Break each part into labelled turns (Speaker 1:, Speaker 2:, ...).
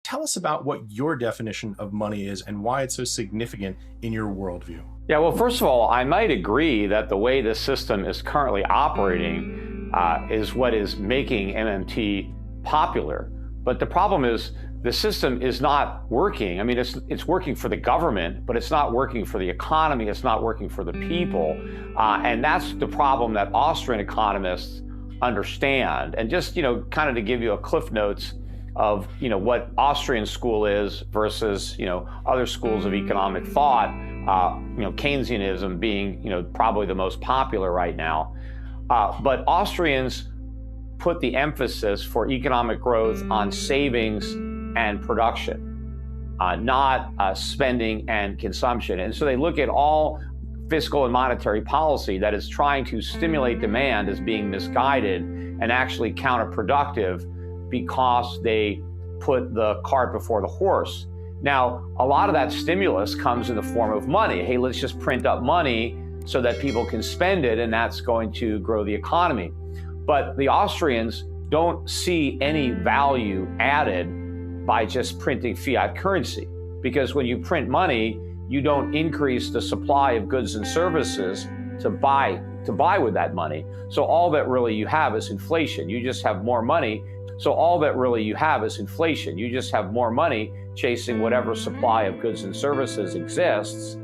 Speaker 1: Tell us about what your definition of money is and why it's so significant in your worldview.
Speaker 2: Yeah, well, first of all, I might agree that the way the system is currently operating is what is making MMT popular. But the problem is the system is not working. I mean, it's working for the government, but it's not working for the economy. It's not working for the people. And that's the problem that Austrian economists understand. And just, kind of to give you a cliff notes of, what Austrian school is versus, other schools of economic thought, Keynesianism being, probably the most popular right now. But Austrians put the emphasis for economic growth on savings and production, not spending and consumption. And so they look at all fiscal and monetary policy that is trying to stimulate demand as being misguided and actually counterproductive because they put the cart before the horse. Now, a lot of that stimulus comes in the form of money. Hey, let's just print up money so that people can spend it, and that's going to grow the economy. But the Austrians don't see any value added by just printing fiat currency, because when you print money, you don't increase the supply of goods and services to buy with that money. So all that really you have is inflation. You just have more money. So all that really you have is inflation. You just have more money chasing whatever supply of goods and services exists.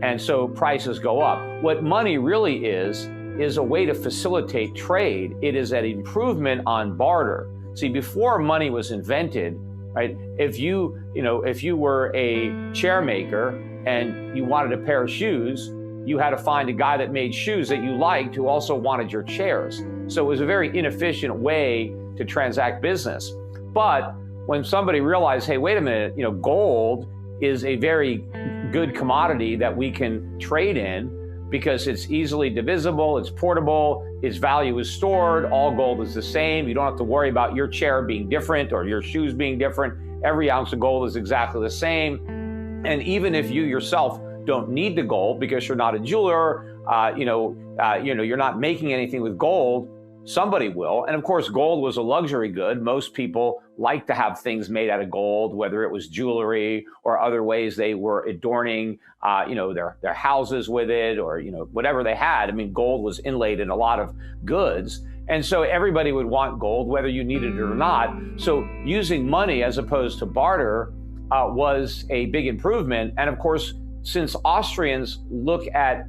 Speaker 2: And so prices go up. What money really is a way to facilitate trade. It is an improvement on barter. See, before money was invented, right? If you were a chair maker and you wanted a pair of shoes, you had to find a guy that made shoes that you liked who also wanted your chairs. So it was a very inefficient way to transact business. But when somebody realized, hey, wait a minute, gold is a very good commodity that we can trade in because it's easily divisible, it's portable, its value is stored, all gold is the same. You don't have to worry about your chair being different or your shoes being different. Every ounce of gold is exactly the same. And even if you yourself don't need the gold because you're not a jeweler, you're not making anything with gold, somebody will. And of course, gold was a luxury good. Most people like to have things made out of gold, whether it was jewelry or other ways they were adorning, their houses with it, or, whatever they had. I mean, gold was inlaid in a lot of goods. And so everybody would want gold, whether you needed it or not. So using money as opposed to barter was a big improvement. And of course, since Austrians look at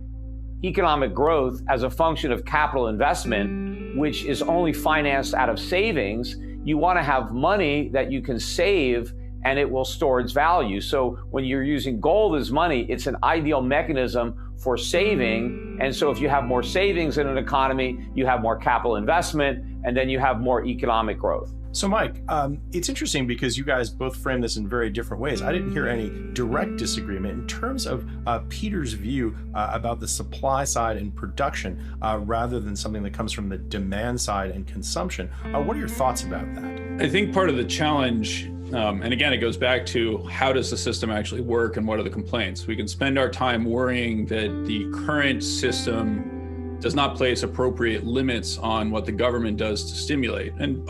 Speaker 2: economic growth as a function of capital investment, which is only financed out of savings, you want to have money that you can save and it will store its value. So when you're using gold as money, it's an ideal mechanism for saving. And so if you have more savings in an economy, you have more capital investment, and then you have more economic growth.
Speaker 1: So Mike, it's interesting because you guys both frame this in very different ways. I didn't hear any direct disagreement in terms of Peter's view about the supply side and production rather than something that comes from the demand side and consumption. What are your thoughts about that?
Speaker 3: I think part of the challenge, and again, it goes back to how does the system actually work and what are the complaints? We can spend our time worrying that the current system does not place appropriate limits on what the government does to stimulate. And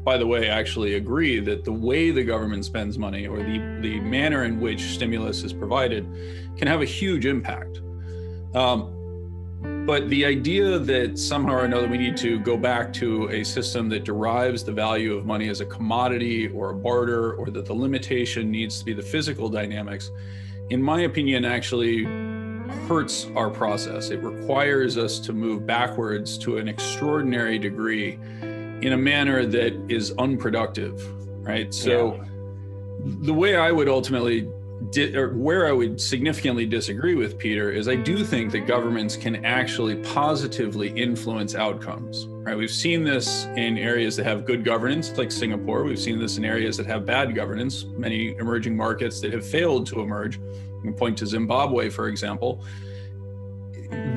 Speaker 3: by the way, I actually agree that the way the government spends money or the manner in which stimulus is provided can have a huge impact. But the idea that somehow or another we need to go back to a system that derives the value of money as a commodity or a barter, or that the limitation needs to be the physical dynamics, in my opinion, actually hurts our process. It requires us to move backwards to an extraordinary degree in a manner that is unproductive, right? So the way I would ultimately, or where I would significantly disagree with Peter is I do think that governments can actually positively influence outcomes, right? We've seen this in areas that have good governance, like Singapore. We've seen this in areas that have bad governance, many emerging markets that have failed to emerge. You can point to Zimbabwe, for example.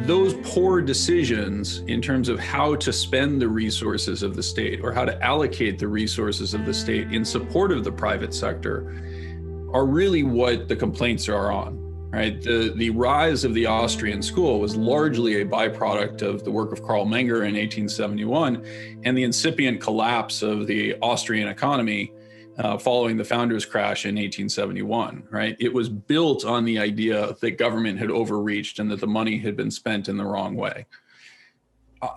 Speaker 3: Those poor decisions in terms of how to spend the resources of the state or how to allocate the resources of the state in support of the private sector are really what the complaints are on, right? The rise of the Austrian school was largely a byproduct of the work of Karl Menger in 1871 and the incipient collapse of the Austrian economy following the founders' crash in 1871, right? It was built on the idea that government had overreached and that the money had been spent in the wrong way.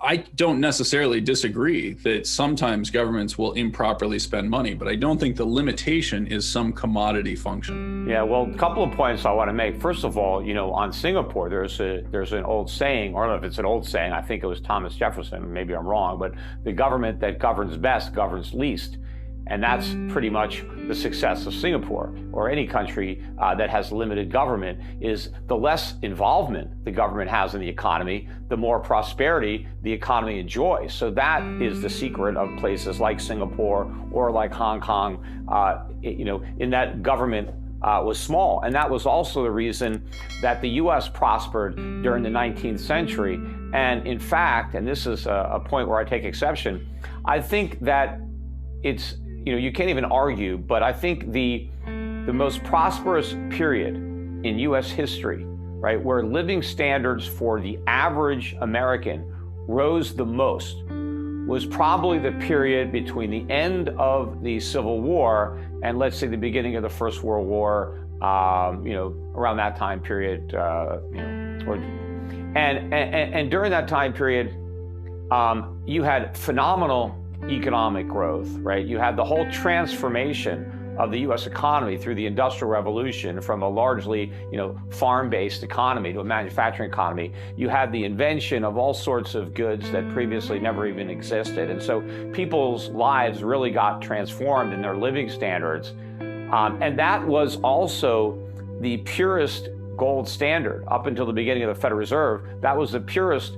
Speaker 3: I don't necessarily disagree that sometimes governments will improperly spend money, but I don't think the limitation is some commodity function.
Speaker 2: Yeah, well, a couple of points I want to make. First of all, on Singapore, there's an old saying, or I don't know if it's an old saying, I think it was Thomas Jefferson, maybe I'm wrong, but the government that governs best governs least. And that's pretty much the success of Singapore or any country that has limited government. Is the less involvement the government has in the economy, the more prosperity the economy enjoys. So that is the secret of places like Singapore or like Hong Kong, in that government was small. And that was also the reason that the US prospered during the 19th century. And in fact, and this is a point where I take exception, I think that it's, you can't even argue, but I think the most prosperous period in US history, right, where living standards for the average American rose the most was probably the period between the end of the Civil War and, let's say, the beginning of the First World War, around that time period, and during that time period, you had phenomenal economic growth, right? You had the whole transformation of the U.S. economy through the Industrial Revolution from a largely, farm-based economy to a manufacturing economy. You had the invention of all sorts of goods that previously never even existed. And so people's lives really got transformed in their living standards. And that was also the purest gold standard up until the beginning of the Federal Reserve. That was the purest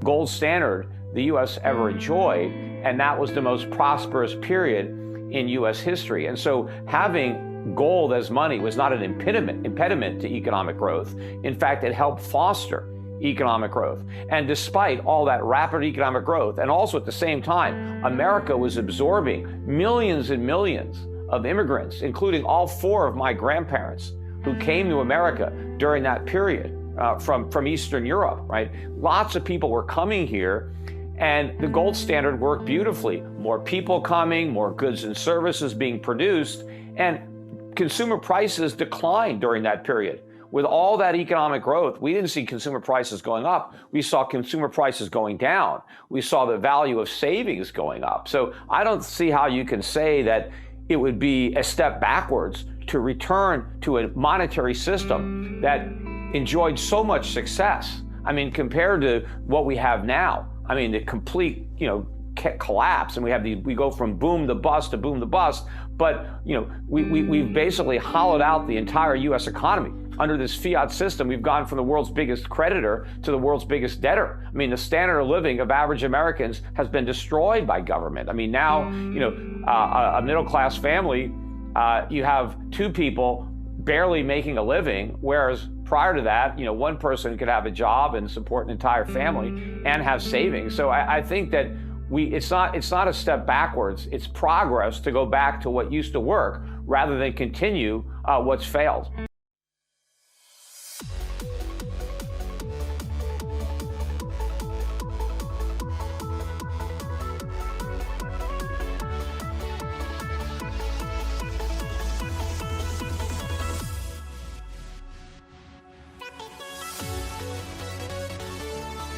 Speaker 2: gold standard the U.S. ever enjoyed. And that was the most prosperous period in U.S. history. And so having gold as money was not an impediment to economic growth. In fact, it helped foster economic growth. And despite all that rapid economic growth, and also at the same time, America was absorbing millions and millions of immigrants, including all four of my grandparents who came to America during that period from Eastern Europe, right? Lots of people were coming here. And the gold standard worked beautifully. More people coming, more goods and services being produced, and consumer prices declined during that period. With all that economic growth, we didn't see consumer prices going up. We saw consumer prices going down. We saw the value of savings going up. So I don't see how you can say that it would be a step backwards to return to a monetary system that enjoyed so much success. I mean, compared to what we have now. I mean, the complete, collapse, and we go from boom to bust to boom to bust. But we've basically hollowed out the entire U.S. economy under this fiat system. We've gone from the world's biggest creditor to the world's biggest debtor. I mean, the standard of living of average Americans has been destroyed by government. I mean, now a middle-class family, you have two people barely making a living, whereas prior to that, one person could have a job and support an entire family and have savings. So I think that it's not a step backwards. It's progress to go back to what used to work rather than continue what's failed.